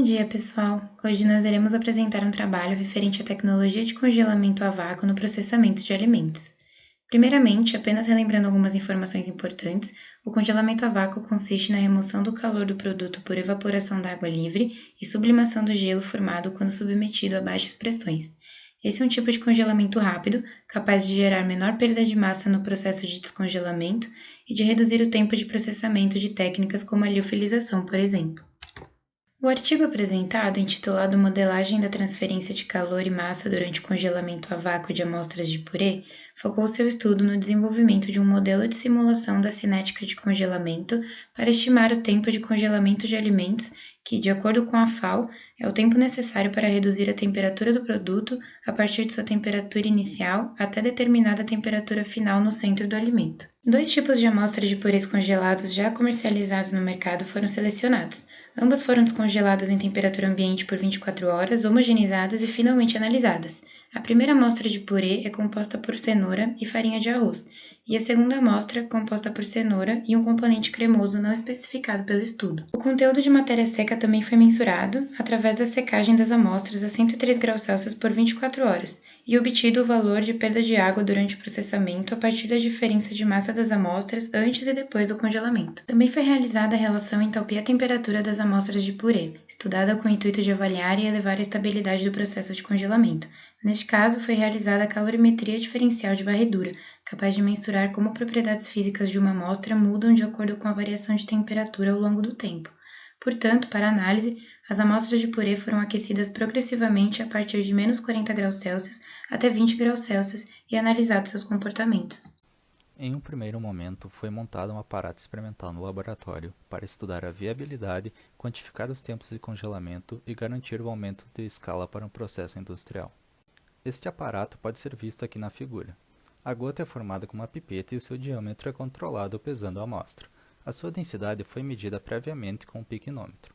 dia, pessoal! Hoje nós iremos apresentar um trabalho referente à tecnologia de congelamento a vácuo no processamento de alimentos. Primeiramente, apenas relembrando algumas informações importantes, o congelamento a vácuo consiste na remoção do calor do produto por evaporação da água livre e sublimação do gelo formado quando submetido a baixas pressões. Esse é um tipo de congelamento rápido, capaz de gerar menor perda de massa no processo de descongelamento e de reduzir o tempo de processamento de técnicas como a liofilização, por exemplo. O artigo apresentado, intitulado Modelagem da transferência de calor e massa durante o congelamento a vácuo de amostras de purê, focou seu estudo no desenvolvimento de um modelo de simulação da cinética de congelamento para estimar o tempo de congelamento de alimentos que, de acordo com a FAO, é o tempo necessário para reduzir a temperatura do produto a partir de sua temperatura inicial até determinada temperatura final no centro do alimento. Dois tipos de amostras de purês congelados já comercializados no mercado foram selecionados. Ambas foram descongeladas em temperatura ambiente por 24 horas, homogeneizadas e finalmente analisadas. A primeira amostra de purê é composta por cenoura e farinha de arroz, e a segunda amostra composta por cenoura e um componente cremoso não especificado pelo estudo. O conteúdo de matéria seca também foi mensurado através da secagem das amostras a 103 graus Celsius por 24 horas, e obtido o valor de perda de água durante o processamento a partir da diferença de massa das amostras antes e depois do congelamento. Também foi realizada a relação entalpia-temperatura das amostras de purê, estudada com o intuito de avaliar e elevar a estabilidade do processo de congelamento. Neste caso, foi realizada a calorimetria diferencial de varredura, capaz de mensurar como propriedades físicas de uma amostra mudam de acordo com a variação de temperatura ao longo do tempo. Portanto, para análise, as amostras de purê foram aquecidas progressivamente a partir de menos 40 graus Celsius até 20 graus Celsius e analisados seus comportamentos. Em um primeiro momento, foi montado um aparato experimental no laboratório para estudar a viabilidade, quantificar os tempos de congelamento e garantir o aumento de escala para um processo industrial. Este aparato pode ser visto aqui na figura. A gota é formada com uma pipeta e o seu diâmetro é controlado pesando a amostra. A sua densidade foi medida previamente com um piquenômetro.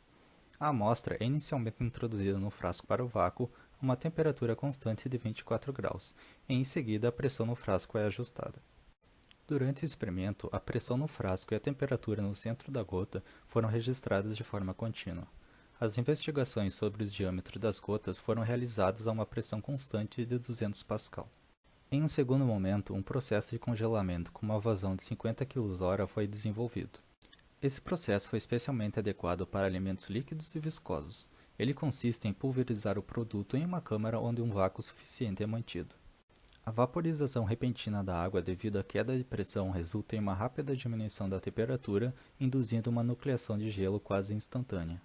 A amostra é inicialmente introduzida no frasco para o vácuo a uma temperatura constante de 24 graus, e em seguida a pressão no frasco é ajustada. Durante o experimento, a pressão no frasco e a temperatura no centro da gota foram registradas de forma contínua. As investigações sobre os diâmetros das gotas foram realizadas a uma pressão constante de 200 pascal. Em um segundo momento, um processo de congelamento com uma vazão de 50 kJ foi desenvolvido. Esse processo foi especialmente adequado para alimentos líquidos e viscosos. Ele consiste em pulverizar o produto em uma câmara onde um vácuo suficiente é mantido. A vaporização repentina da água devido à queda de pressão resulta em uma rápida diminuição da temperatura, induzindo uma nucleação de gelo quase instantânea.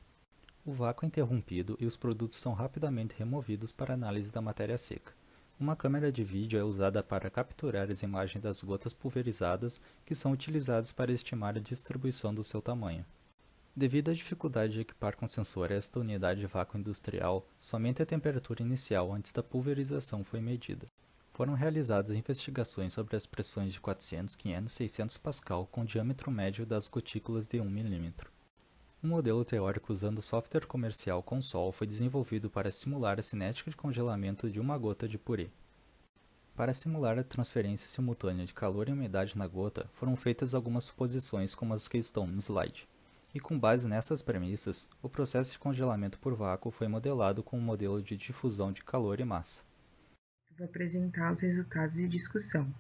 O vácuo é interrompido e os produtos são rapidamente removidos para análise da matéria seca. Uma câmera de vídeo é usada para capturar as imagens das gotas pulverizadas, que são utilizadas para estimar a distribuição do seu tamanho. Devido à dificuldade de equipar com sensor esta unidade de vácuo industrial, somente a temperatura inicial antes da pulverização foi medida. Foram realizadas investigações sobre as pressões de 400, 500 e 600 pascal com diâmetro médio das gotículas de 1 mm. Um modelo teórico usando software comercial Consol foi desenvolvido para simular a cinética de congelamento de uma gota de purê. Para simular a transferência simultânea de calor e umidade na gota, foram feitas algumas suposições como as que estão no slide. E com base nessas premissas, o processo de congelamento por vácuo foi modelado com um modelo de difusão de calor e massa. Vou apresentar os resultados de discussão.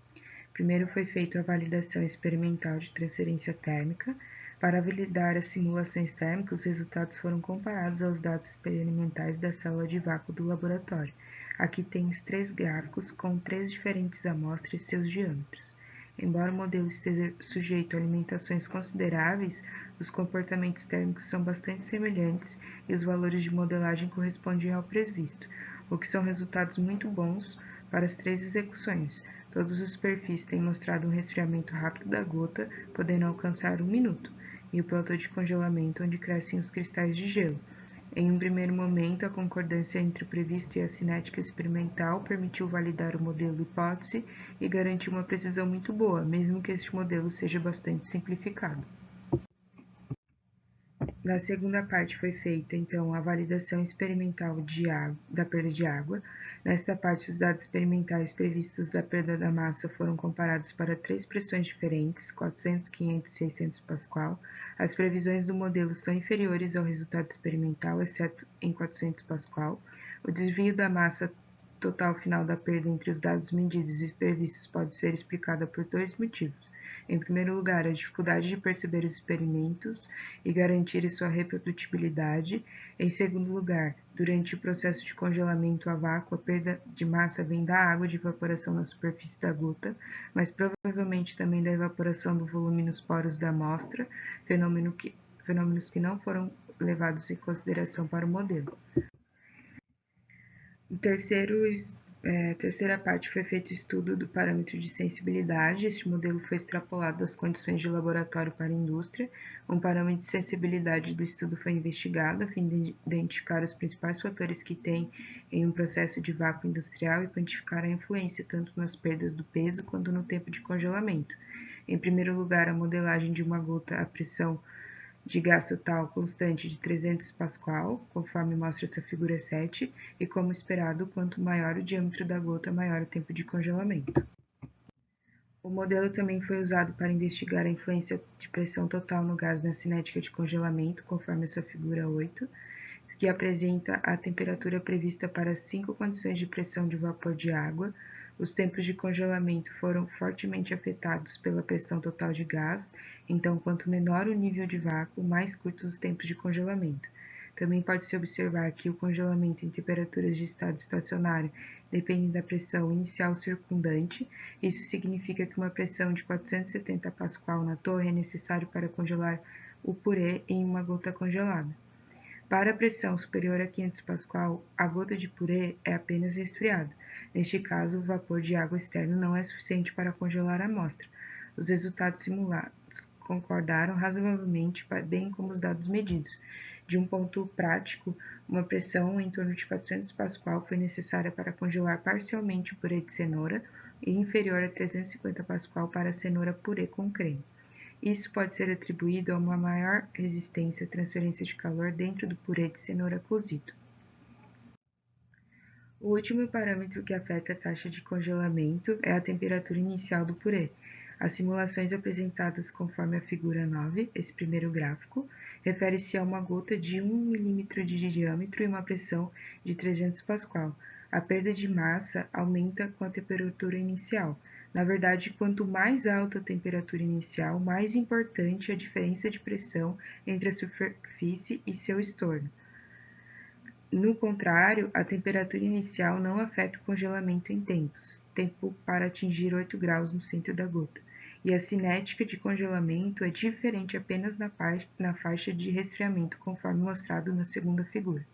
Primeiro foi feita a validação experimental de transferência térmica. Para validar as simulações térmicas, os resultados foram comparados aos dados experimentais da célula de vácuo do laboratório. Aqui tem os 3 gráficos com 3 diferentes amostras e seus diâmetros. Embora o modelo esteja sujeito a limitações consideráveis, os comportamentos térmicos são bastante semelhantes e os valores de modelagem correspondem ao previsto, o que são resultados muito bons para as 3 execuções. Todos os perfis têm mostrado um resfriamento rápido da gota, podendo alcançar 1 minuto, e o platô de congelamento onde crescem os cristais de gelo. Em um primeiro momento, a concordância entre o previsto e a cinética experimental permitiu validar o modelo hipótese e garantiu uma precisão muito boa, mesmo que este modelo seja bastante simplificado. Na segunda parte foi feita, então, a validação experimental da perda de água. Nesta parte, os dados experimentais previstos da perda da massa foram comparados para 3 pressões diferentes, 400, 500 e 600 Pascal. As previsões do modelo são inferiores ao resultado experimental, exceto em 400 Pascal. O desvio da massa total final da perda entre os dados medidos e previstos pode ser explicada por 2 motivos. Em primeiro lugar, a dificuldade de perceber os experimentos e garantir sua reprodutibilidade. Em segundo lugar, durante o processo de congelamento a vácuo, a perda de massa vem da água de evaporação na superfície da gota, mas provavelmente também da evaporação do volume nos poros da amostra, fenômenos que não foram levados em consideração para o modelo. Terceira parte foi feito o estudo do parâmetro de sensibilidade. Este modelo foi extrapolado das condições de laboratório para a indústria. Um parâmetro de sensibilidade do estudo foi investigado a fim de identificar os principais fatores que tem em um processo de vácuo industrial e quantificar a influência tanto nas perdas do peso quanto no tempo de congelamento. Em primeiro lugar, a modelagem de uma gota à pressão de gás total constante de 300 Pascal, conforme mostra essa figura 7, e como esperado, quanto maior o diâmetro da gota, maior o tempo de congelamento. O modelo também foi usado para investigar a influência de pressão total no gás na cinética de congelamento, conforme essa figura 8, que apresenta a temperatura prevista para 5 condições de pressão de vapor de água. Os tempos de congelamento foram fortemente afetados pela pressão total de gás, então quanto menor o nível de vácuo, mais curtos os tempos de congelamento. Também pode-se observar que o congelamento em temperaturas de estado estacionário depende da pressão inicial circundante. Isso significa que uma pressão de 470 Pascal na torre é necessário para congelar o purê em uma gota congelada. Para a pressão superior a 500 Pascal, a gota de purê é apenas resfriada. Neste caso, o vapor de água externo não é suficiente para congelar a amostra. Os resultados simulados concordaram razoavelmente, bem como os dados medidos. De um ponto prático, uma pressão em torno de 400 Pascal foi necessária para congelar parcialmente o purê de cenoura e inferior a 350 Pascal para a cenoura purê com creme. Isso pode ser atribuído a uma maior resistência à transferência de calor dentro do purê de cenoura cozido. O último parâmetro que afeta a taxa de congelamento é a temperatura inicial do purê. As simulações apresentadas conforme a figura 9, esse primeiro gráfico, refere-se a uma gota de 1 mm de diâmetro e uma pressão de 300 Pascal. A perda de massa aumenta com a temperatura inicial. Na verdade, quanto mais alta a temperatura inicial, mais importante a diferença de pressão entre a superfície e seu estorno. No contrário, a temperatura inicial não afeta o congelamento em tempo para atingir 8 graus no centro da gota, e a cinética de congelamento é diferente apenas na faixa de resfriamento, conforme mostrado na segunda figura.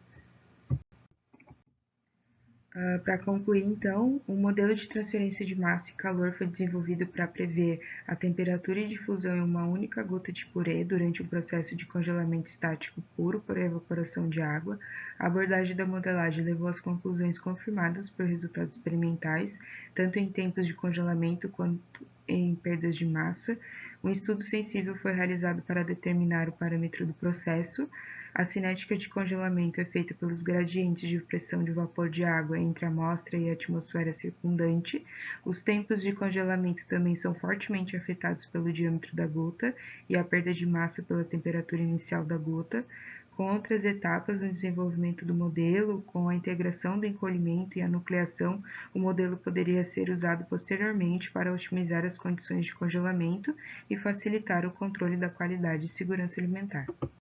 Para concluir, então, um modelo de transferência de massa e calor foi desenvolvido para prever a temperatura de difusão em uma única gota de purê durante um processo de congelamento estático puro por evaporação de água. A abordagem da modelagem levou às conclusões confirmadas por resultados experimentais, tanto em tempos de congelamento quanto em perdas de massa. Um estudo sensível foi realizado para determinar o parâmetro do processo. A cinética de congelamento é feita pelos gradientes de pressão de vapor de água entre a amostra e a atmosfera circundante. Os tempos de congelamento também são fortemente afetados pelo diâmetro da gota e a perda de massa pela temperatura inicial da gota. Com outras etapas no desenvolvimento do modelo, com a integração do encolhimento e a nucleação, o modelo poderia ser usado posteriormente para otimizar as condições de congelamento e facilitar o controle da qualidade e segurança alimentar.